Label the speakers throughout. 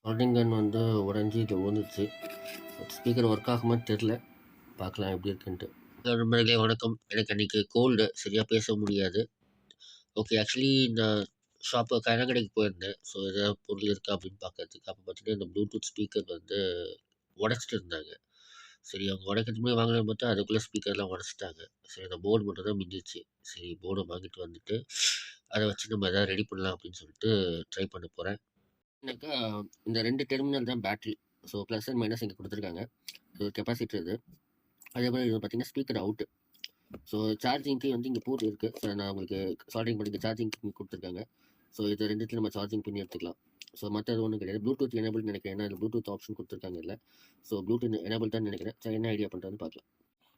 Speaker 1: சால்டிங் கன் வந்து உடஞ்சி இது விழுந்துச்சு. ஸ்பீக்கர் ஒர்க் ஆகுமான்னு தெரில. பார்க்கலாம் எப்படி இருக்குன்ட்டு. நண்பர்களே வணக்கம். எனக்கு அன்றைக்கி கோல்டு, சரியாக பேச முடியாது. ஓகே, ஆக்சுவலி இந்த ஷாப்பு கடைக்கு போயிருந்தேன். ஸோ எதாவது பொருள் இருக்கா அப்படின்னு பார்க்கறதுக்கு. அப்போ பார்த்தீங்கன்னா இந்த ப்ளூடூத் ஸ்பீக்கர் வந்து உடச்சிட்டு இருந்தாங்க. சரி, அவங்க உடைக்கிறதுமே வாங்கலாம்னு பார்த்தா அதுக்குள்ளே ஸ்பீக்கர்லாம் உடச்சிட்டாங்க. சரி, அந்த போர்டு மட்டும் தான் மிஞ்சிச்சு. சரி, போர்டை வாங்கிட்டு வந்துட்டு அதை வச்சு நம்ம எதாவது ரெடி பண்ணலாம் அப்படின்னு சொல்லிட்டு ட்ரை பண்ண போகிறேன். என்னக்கா, இந்த 2 டெர்மினல் தான் battery. So plus and minus இங்கே கொடுத்துருக்காங்க. இது கெப்பாசிட்டர் இது. அதே மாதிரி இது பார்த்தீங்கன்னா ஸ்பீக்கர் அவுட்டு. ஸோ சார்ஜிங்க்கு வந்து இங்கே போர்ட் இருக்குது. ஸோ நான் உங்களுக்கு சால்டிங் பண்ணி சார்ஜிங் கொடுத்துருக்காங்க. ஸோ இது ரெண்டுத்தில் நம்ம சார்ஜிங் பண்ணி எடுத்துக்கலாம். ஸோ மற்றது ஒன்றும் கிடையாது. ப்ளூடூத் எனேபிள் நினைக்கிறேன். ஏன்னா ப்ளூடூத் ஆப்ஷன் கொடுத்துருக்காங்க இல்லை. ஸோ ப்ளூடூத் எனேபிள் தான் நினைக்கிறேன். ஸோ என்ன ஐடியா பண்ணுறதுன்னு பார்க்கலாம்.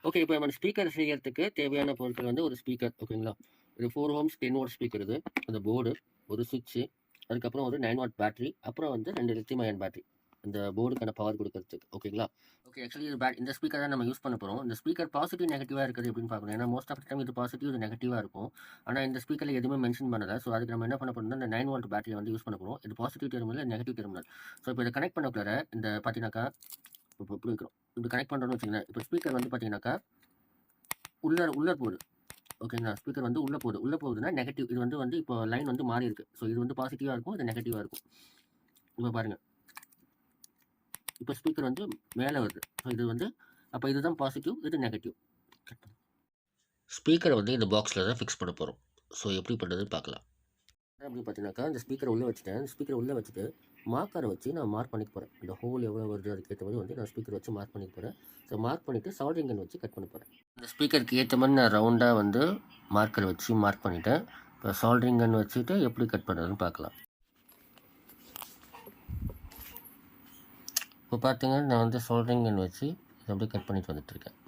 Speaker 1: ஓகே, இப்போ நம்ம ஸ்பீக்கர் செய்யறதுக்கு தேவையான பொருட்கள் வந்து ஒரு ஸ்பீக்கர். ஓகேங்களா, இது 4 ohms 10 watt ஸ்பீக்கர். இது அந்த போர்டு, ஒரு சுவிட்சு, அதுக்கப்புறம் ஒரு 9 watt பேட்டரி, அப்புறம் வந்து 2 லித்தியம் அயன் பேட்டரி இந்த போர்டுக்கான பவர் கொடுக்கறதுக்கு. ஓகேங்களா. ஓகே, ஆக்சுவலி இது இந்த ஸ்பீக்கர் தான் நம்ம யூஸ் பண்ண போகிறோம். இந்த ஸ்பீக்கர் பாசிட்டிவ் நெகட்டிவாக இருக்குது அப்படின்னு பார்க்கணும். ஏன்னா மோஸ்ட் ஆஃப் டைம் இது பாசிட்டிவ், இது நெகட்டிவாக இருக்கும். ஆனால் இந்த ஸ்பீக்கரில் எதுவுமே மென்ஷன் பண்ணலை. ஸோ அதுக்கு நம்ம என்ன பண்ண போகிறோம்னா இந்த 9 watt பேட்டரியை வந்து யூஸ் பண்ண போகிறோம். இது positive terminal, negative terminal. So இப்போ இதை கனெக்ட் பண்ணக்குள்ள இந்த பார்த்தீங்கன்னாக்கா இப்போ எப்படி இருக்கிறோம், இப்படி கனெக்ட் பண்ணுறோன்னு வச்சுக்கோங்களேன். இப்போ ஸ்பீக்கர் வந்து பார்த்தீங்கன்னாக்கா உள்ள போகுது. ஓகேங்களா, ஸ்பீக்கர் வந்து உள்ளே போகுதுன்னா நெகட்டிவ். இது வந்து இப்போ லைன் வந்து மாறி இருக்குது. ஸோ இது வந்து பாசிட்டிவாக இருக்கும், இது நெகட்டிவாக இருக்கும். இப்போ பாருங்கள், இப்போ ஸ்பீக்கர் வந்து மேலே வருது. ஸோ இது வந்து அப்போ இதுதான் பாசிட்டிவ், இது நெகட்டிவ். ஸ்பீக்கரை வந்து இந்த பாக்ஸில் தான் ஃபிக்ஸ் பண்ண போகிறோம். ஸோ எப்படி பண்ணுறதுன்னு பார்க்கலாம். அப்படி பார்த்தீங்கன்னாக்கா இந்த ஸ்பீக்கரை உள்ளே வச்சுட்டேன். ஸ்பீக்கரை உள்ளே வச்சுட்டு மார்க்கரை வச்சு நான் மார்க் பண்ணிக்க போகிறேன். இந்த ஹோல் எவ்வளோ வருது அதுக்கேற்ற மாதிரி வந்து நான் ஸ்பீக்கர் வச்சு மார்க் பண்ணிக்க போகிறேன். ஸோ மார்க் பண்ணிவிட்டு சால்டிங் கன் வச்சு கட் பண்ண போகிறேன். இந்த ஸ்பீக்கருக்கு ஏற்ற மாதிரி நான் ரவுண்டாக வந்து மார்க்கரை வச்சு மார்க் பண்ணிவிட்டேன். இப்போ சால்டிங் கன் வச்சுட்டு எப்படி கட் பண்ணுறதுன்னு பார்க்கலாம். இப்போ பார்த்தீங்கன்னா நான் வந்து சால்டிங் கன் வச்சு இதை அப்படியே கட் பண்ணிட்டு வந்துட்டுருக்கேன்.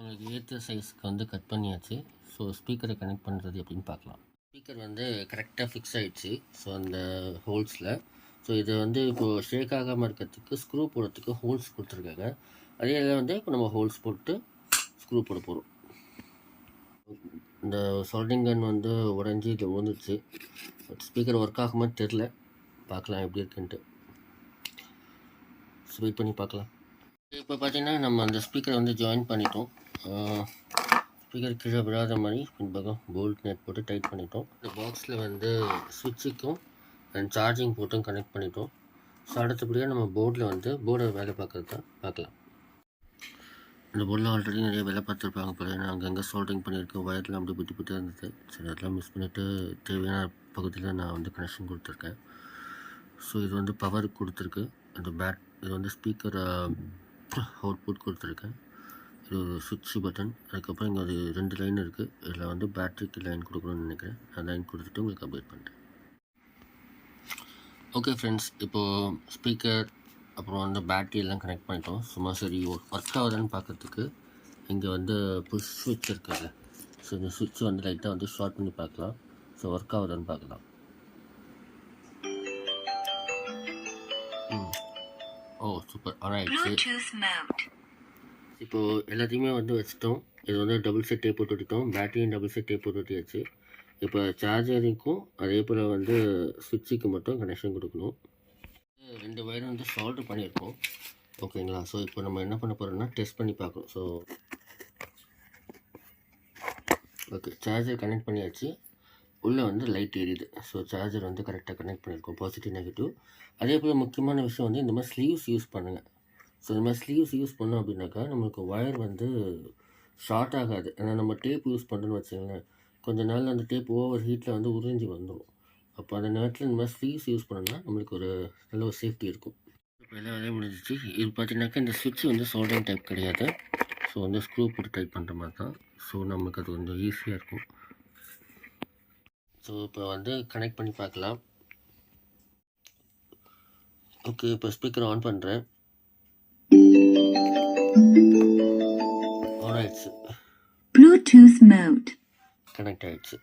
Speaker 1: உங்களுக்கு ஏற்ற சைஸ்க்கு வந்து கட் பண்ணியாச்சு. ஸோ ஸ்பீக்கரை கனெக்ட் பண்ணுறது எப்படின்னு பார்க்கலாம். ஸ்பீக்கர் வந்து கரெக்டாக ஃபிக்ஸ் ஆகிடுச்சு. ஸோ அந்த ஹோல்ஸில். ஸோ இதை வந்து இப்போது ஷேக் ஆகாமல் இருக்கிறதுக்கு ஸ்க்ரூ போடுறதுக்கு ஹோல்ஸ் கொடுத்துருக்காங்க. அதே இதில் வந்து இப்போ நம்ம ஹோல்ஸ் போட்டு ஸ்க்ரூ போட போகிறோம். இந்த சால்டிங் கன் வந்து உடஞ்சி இது விழுந்துச்சு. ஸ்பீக்கர் ஒர்க் ஆகுமான்னு தெரில. பார்க்கலாம் எப்படி இருக்குன்ட்டு. வெயிட் பண்ணி பார்க்கலாம். இப்போ பார்த்தீங்கன்னா நம்ம அந்த ஸ்பீக்கரை வந்து ஜாயின் பண்ணிட்டோம். ஸ்பீக்கர் கீழே விடாத மாதிரி பின்பக்கம் போல்ட் நெட் போட்டு டைட் பண்ணிட்டோம். இந்த பாக்ஸில் வந்து சுவிட்சுக்கும் அண்ட் சார்ஜிங் போட்டும் கனெக்ட் பண்ணிட்டோம். ஸோ அடுத்தபடியாக நம்ம போர்டில் வந்து போர்டை வேலை பார்க்குறத பார்க்கலாம். இந்த போர்டில் ஆல்ரெடி நிறைய வேலை பார்த்துருப்பாங்க போல. நான் அங்கங்கே சால்டிங் பண்ணியிருக்கேன். வயர்லாம் அப்படி விட்டு விட்டு இருந்தது. சரி, அதெல்லாம் மிஸ் பண்ணிவிட்டு தேவையான பகுதியில் நான் வந்து கனெக்ஷன் கொடுத்துருக்கேன். ஸோ இது வந்து பவர் கொடுத்துருக்கு. அந்த இது வந்து ஸ்பீக்கர் அவுட்புட் கொடுத்துருக்கேன். இது ஒரு சுவிட்ச் பட்டன். அதுக்கப்புறம் இங்கே ஒரு 2 லைன் இருக்குது. இதில் வந்து பேட்டரிக்கு லைன் கொடுக்கணும்னு நினைக்கிறேன். நான் லைன் கொடுத்துட்டு உங்களுக்கு அப்டேட் பண்ணுறேன். ஓகே ஃப்ரெண்ட்ஸ், இப்போது ஸ்பீக்கர் அப்புறம் வந்து பேட்டரி எல்லாம் கனெக்ட் பண்ணிட்டோம். சும்மா சரி ஒர்க் ஆகுதான்னு பார்க்குறதுக்கு இங்கே வந்து புஷ் ஸ்விட்ச் இருக்குல்ல. ஸோ இந்த சுவிட்ச் வந்து லைட்டாக வந்து ஷார்ட் பண்ணி பார்க்கலாம். ஸோ ஒர்க் ஆகுதான்னு பார்க்கலாம். ஓ சூப்பர், ஆன் ஆகிடுச்சு. இப்போது எல்லாத்தையுமே வந்து வச்சுட்டோம். இது வந்து டபுள் செட் டேப் போட்டு விட்டுட்டோம். பேட்டரியும் டபுள் செட் டேப் போட்டு விட்டியாச்சு. இப்போ சார்ஜருக்கும் அதே போல் வந்து சுவிட்சுக்கு மட்டும் கனெக்ஷன் கொடுக்கணும். 2 வயரும் வந்து சால்டர் பண்ணியிருக்கோம். ஓகேங்களா. ஸோ இப்போ நம்ம என்ன பண்ண போகிறோம்னா டெஸ்ட் பண்ணி பார்க்கணும். ஸோ ஓகே, சார்ஜர் கனெக்ட் பண்ணியாச்சு. உள்ளே வந்து லைட் எரியுது. ஸோ சார்ஜர் வந்து கரெக்டாக கனெக்ட் பண்ணியிருக்கோம், பாசிட்டிவ் நெகட்டிவ். அதே போல் முக்கியமான விஷயம் வந்து இந்த மாதிரி ஸ்லீவ்ஸ் யூஸ் பண்ணுங்கள். ஸோ இந்த மாதிரி ஸ்லீவ்ஸ் யூஸ் பண்ணோம் அப்படின்னாக்கா நம்மளுக்கு ஒயர் வந்து ஷார்ட் ஆகாது. ஏன்னா நம்ம டேப் யூஸ் பண்ணுறோன்னு வச்சுக்கோங்களேன், கொஞ்சம் நாள் அந்த டேப் ஓவர் ஹீட்டில் வந்து உறிஞ்சி வந்துடும். அப்போ அந்த நேரத்தில் இந்த மாதிரி ஸ்லீவ்ஸ் யூஸ் பண்ணோம்னா நம்மளுக்கு ஒரு நல்ல ஒரு சேஃப்டி இருக்கும். இப்போ எல்லாம் வேலையும் முடிஞ்சிச்சு. இது பார்த்தீங்கன்னாக்கா இந்த சுவிட்ச் வந்து சோல்டரிங் டைப் கிடையாது. ஸோ வந்து ஸ்க்ரூ போட்டு டைப் பண்ணுற மாதிரி தான். ஸோ நமக்கு அது கொஞ்சம் ஈஸியாக இருக்கும். ஸோ இப்போ வந்து கனெக்ட் பண்ணி பார்க்கலாம். ஓகே, இப்போ ஸ்பீக்கர் ஆன் பண்ணுறேன். ஆன் ஆயிடுச்சு.
Speaker 2: Bluetooth mode.
Speaker 1: கனெக்ட் ஆயிடுச்சு.